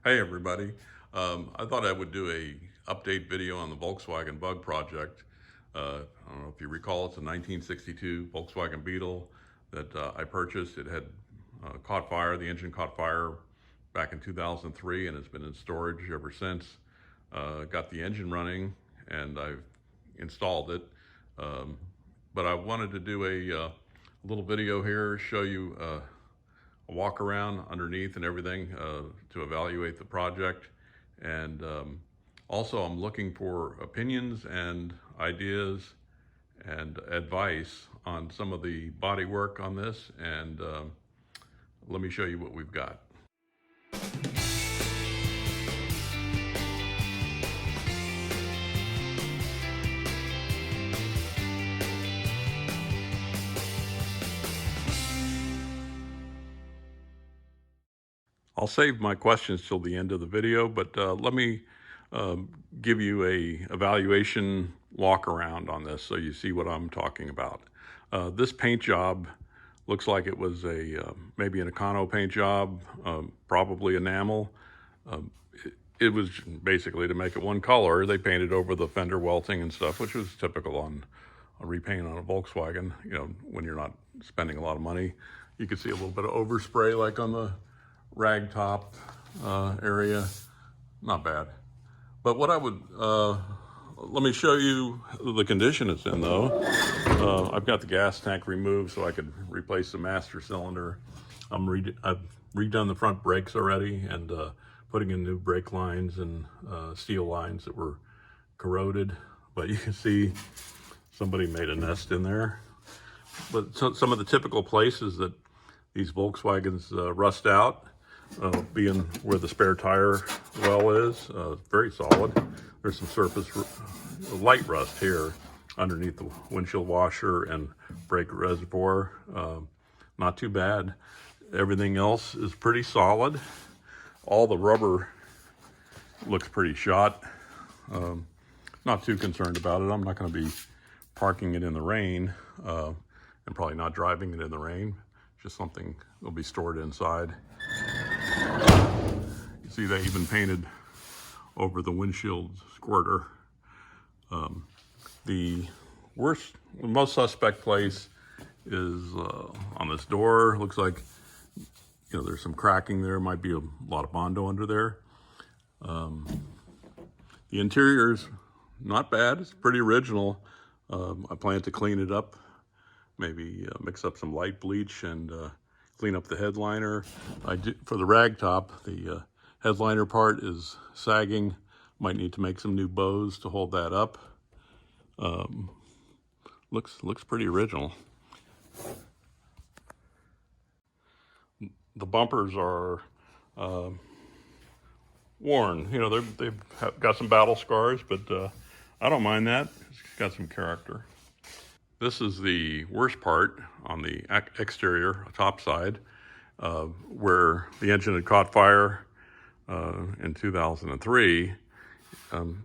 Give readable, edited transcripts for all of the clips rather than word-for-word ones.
Hey everybody. I thought I would do a update video on the Volkswagen Bug project. I don't know if you recall, it's a 1962 Volkswagen Beetle that I purchased. It had caught fire, the engine caught fire back in 2003 and it's been in storage ever since. Got the engine running and I've installed it. Um, but I wanted to do a little video here, show you a walk around underneath and everything to evaluate the project. And also I'm looking for opinions and ideas and advice on some of the body work on this. And let me show you what we've got. I'll save my questions till the end of the video, but let me give you a evaluation walk around on this so you see what I'm talking about. This paint job looks like it was maybe an Econo paint job, probably enamel. It was basically to make it one color. They painted over the fender welting and stuff, which was typical on a repaint on a Volkswagen. You know, when you're not spending a lot of money, you can see a little bit of overspray like on the rag top area. Not bad. But what I would, let me show you the condition it's in though. I've got the gas tank removed so I could replace the master cylinder. I've redone the front brakes already and putting in new brake lines and steel lines that were corroded. But you can see somebody made a nest in there. But some of the typical places that these Volkswagens rust out, being where the spare tire well is, very solid. There's some surface light rust here underneath the windshield washer and brake reservoir. Not too bad. Everything else is pretty solid. All the rubber looks pretty shot. Not too concerned about it. I'm not going to be parking it in the rain and probably not driving it in the rain. Just something that will be stored inside. You see they even painted over the windshield squirter. The most suspect place is on this door. Looks like, you know, there's some cracking there. Might be a lot of Bondo under there. The interior's not bad. It's pretty original. I plan to clean it up. Maybe mix up some light bleach and clean up the headliner. For the rag top, the headliner part is sagging. Might need to make some new bows to hold that up. Looks pretty original. The bumpers are worn. You know, they've got some battle scars, but I don't mind that. It's got some character. This is the worst part on the exterior, top side, where the engine had caught fire in 2003.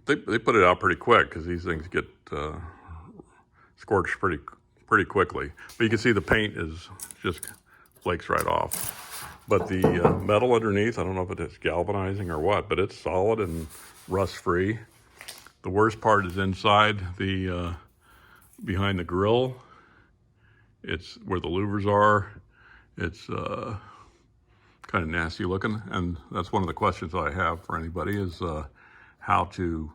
They put it out pretty quick because these things get scorched pretty quickly. But you can see the paint is just flakes right off. But the metal underneath, I don't know if it's galvanizing or what, but it's solid and rust-free. The worst part is inside the behind the grill. It's where the louvers are. It's kind of nasty looking, and that's one of the questions I have for anybody is how to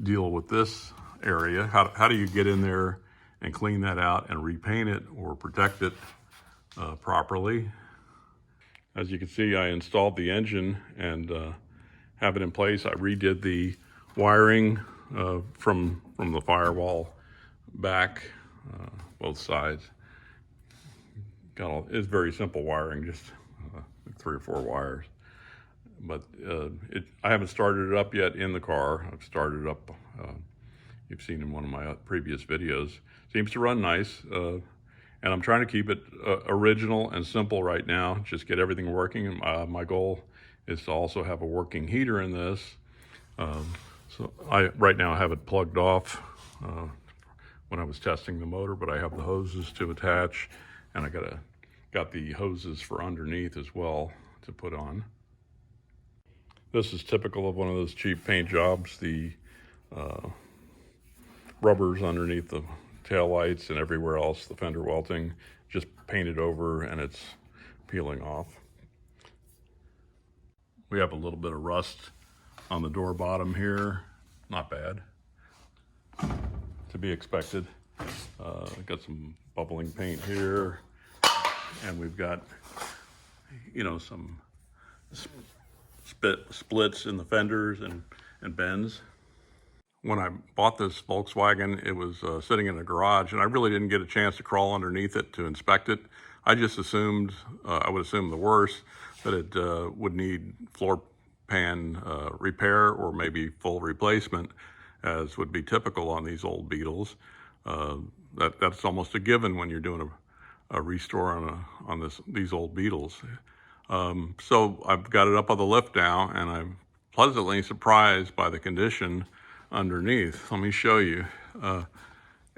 deal with this area. How do you get in there and clean that out and repaint it or protect it properly? As you can see, I installed the engine and have it in place. I redid the wiring from the firewall back, both sides. It's very simple wiring, just 3 or 4 wires. But I haven't started it up yet in the car. I've started it up, you've seen in one of my previous videos. Seems to run nice, and I'm trying to keep it original and simple right now, just get everything working. My goal is to also have a working heater in this. So right now I have it plugged off when I was testing the motor, but I have the hoses to attach, and I got the hoses for underneath as well to put on. This is typical of one of those cheap paint jobs. The rubbers underneath the tail lights and everywhere else, the fender welting, just painted over and it's peeling off. We have a little bit of rust on the door bottom here. Not bad. To be expected. Got some bubbling paint here, and we've got, some splits in the fenders and bends. When I bought this Volkswagen, it was sitting in a garage, and I really didn't get a chance to crawl underneath it to inspect it. I just assumed, I would assume the worst, that it would need floor pan repair or maybe full replacement, as would be typical on these old Beetles. That's almost a given when you're doing a restore on these old Beetles. So I've got it up on the lift now, and I'm pleasantly surprised by the condition underneath. Let me show you.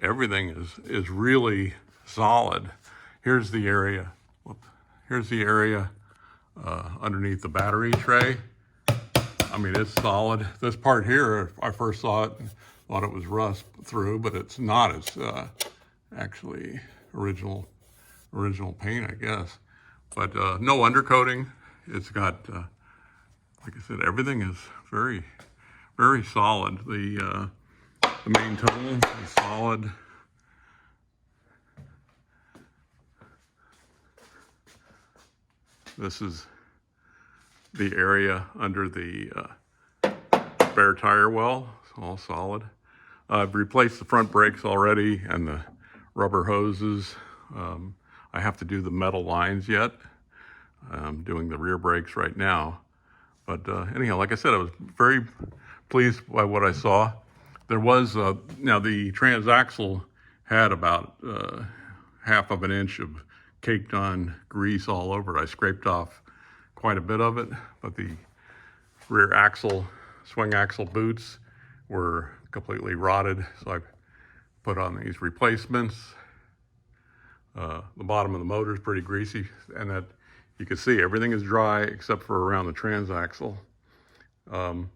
Everything is really solid. Here's the area. Here's the area underneath the battery tray. I mean, it's solid. This part here, I first saw it, thought it was rust through, but it's not. It's actually original paint, I guess. But no undercoating. It's got, like I said, everything is very, very solid. The main tunnel is solid. This is the area under the spare tire well. It's all solid. I've replaced the front brakes already and the rubber hoses. I have to do the metal lines yet. I'm doing the rear brakes right now. But anyhow, like I said, I was very pleased by what I saw. There was, now the transaxle had about half of an inch of caked on grease all over it. I scraped off quite a bit of it, but the rear axle, swing axle boots were completely rotted. So I put on these replacements. The bottom of the motor is pretty greasy, and that you can see everything is dry except for around the transaxle. The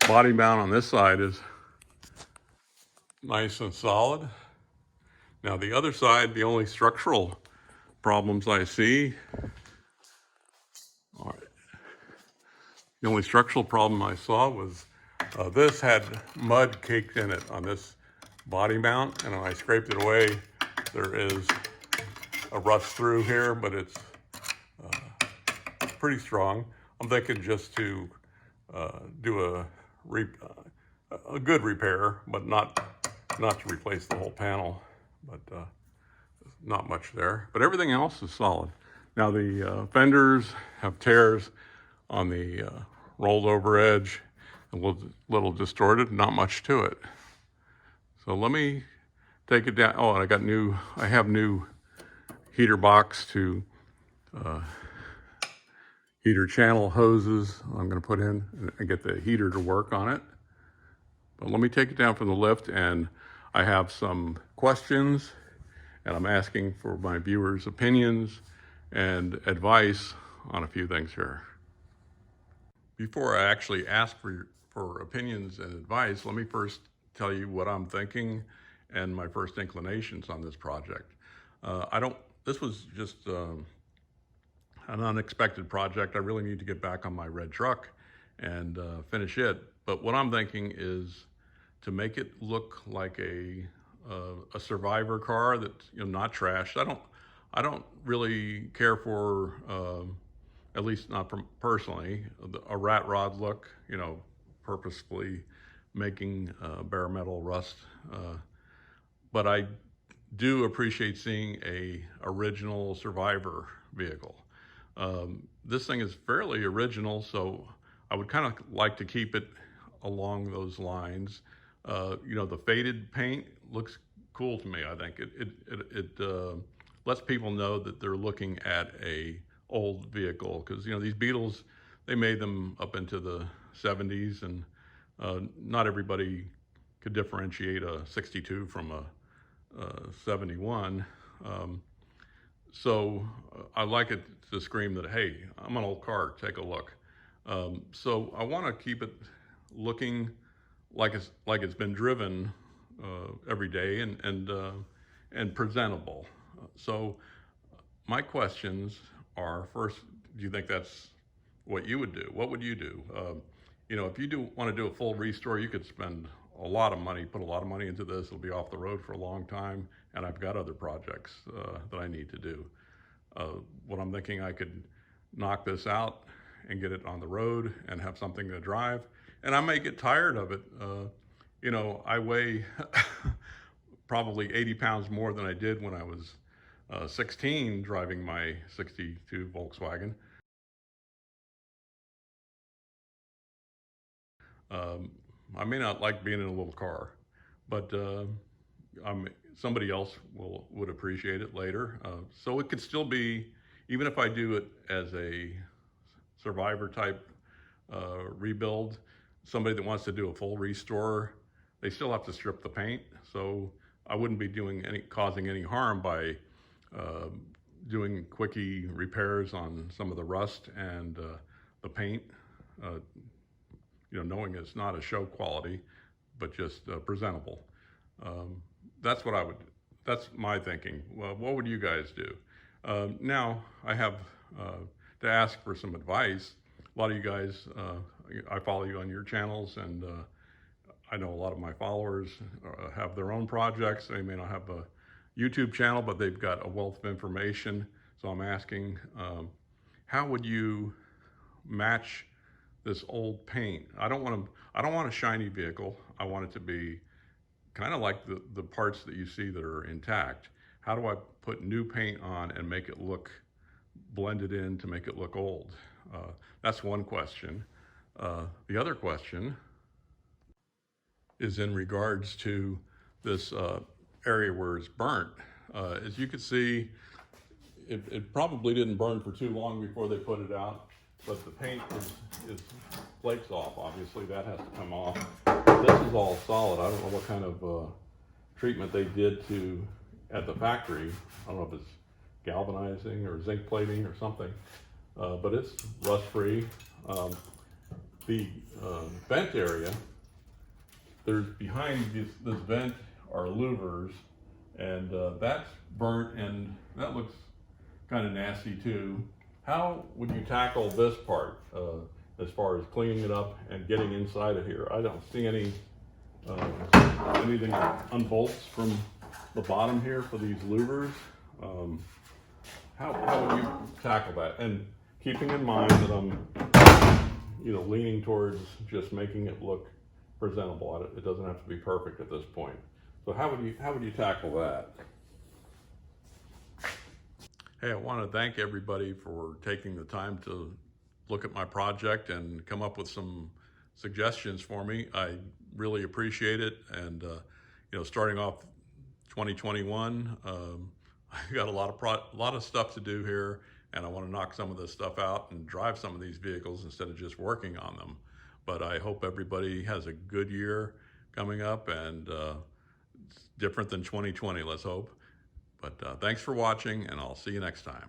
body mount on this side is nice and solid. Now the other side, the only structural problems I see, the only structural problem I saw was this had mud caked in it on this body mount, and when I scraped it away, there is a rust through here, but it's pretty strong. I'm thinking just to do a good repair, but not to replace the whole panel, but not much there. But everything else is solid. Now the fenders have tears on the rolled over edge, a little distorted, not much to it. So let me take it down. Oh, and I have new heater box to heater channel hoses I'm going to put in and get the heater to work on it. But let me take it down from the lift, and I have some questions, and I'm asking for my viewers' opinions and advice on a few things here. Before I actually ask for opinions and advice, let me first tell you what I'm thinking and my first inclinations on this project. This was just an unexpected project. I really need to get back on my red truck and finish it. But what I'm thinking is to make it look like a survivor car that's not trashed. I don't really care for, at least not personally, a rat rod look. Purposefully making bare metal rust. But I do appreciate seeing a original survivor vehicle. This thing is fairly original, so I would kind of like to keep it along those lines. The faded paint looks cool to me. I think it lets people know that they're looking at a old vehicle, because these Beetles, they made them up into the 70s, and not everybody could differentiate a 62 from a 71. So I like it to scream that, hey, I'm an old car, take a look. So I want to keep it looking like it's been driven every day and presentable. So my questions are: first, do you think that's what you would do? What would you do? If you do want to do a full restore, you could spend a lot of money, put a lot of money into this. It'll be off the road for a long time, and I've got other projects that I need to do. What I'm thinking, I could knock this out and get it on the road and have something to drive. And I may get tired of it. I weigh probably 80 pounds more than I did when I was 16 driving my 62 Volkswagen. Um, I may not like being in a little car, but somebody else would appreciate it later. So it could still be, even if I do it as a survivor type rebuild, somebody that wants to do a full restore, they still have to strip the paint. So I wouldn't be causing any harm by uh, doing quickie repairs on some of the rust and the paint. Uh, Knowing it's not a show quality, but just presentable. Um, that's what I would. That's my thinking. Well, what would you guys do? Now I have to ask for some advice. A lot of you guys, I follow you on your channels, and I know a lot of my followers have their own projects. They may not have a YouTube channel, but they've got a wealth of information. So I'm asking, how would you match this old paint? I don't want a shiny vehicle. I want it to be kind of like the parts that you see that are intact. How do I put new paint on and make it look blended in to make it look old? That's one question. The other question is in regards to this area where it's burnt. As you can see, it probably didn't burn for too long before they put it out, but the paint is flakes off. Obviously, that has to come off. This is all solid. I don't know what kind of treatment they did at the factory. I don't know if it's galvanizing or zinc plating or something, but it's rust free. The vent area, there's behind this vent are louvers, and that's burnt, and that looks kind of nasty too. How would you tackle this part as far as cleaning it up and getting inside of here? I don't see anything that unbolts from the bottom here for these louvers. How would you tackle that? And keeping in mind that I'm leaning towards just making it look presentable. It doesn't have to be perfect at this point. So how would you tackle that? Hey, I want to thank everybody for taking the time to look at my project and come up with some suggestions for me. I really appreciate it. And starting off 2021, I got a lot of stuff to do here, and I want to knock some of this stuff out and drive some of these vehicles instead of just working on them. But I hope everybody has a good year coming up, and it's different than 2020, let's hope. But thanks for watching, and I'll see you next time.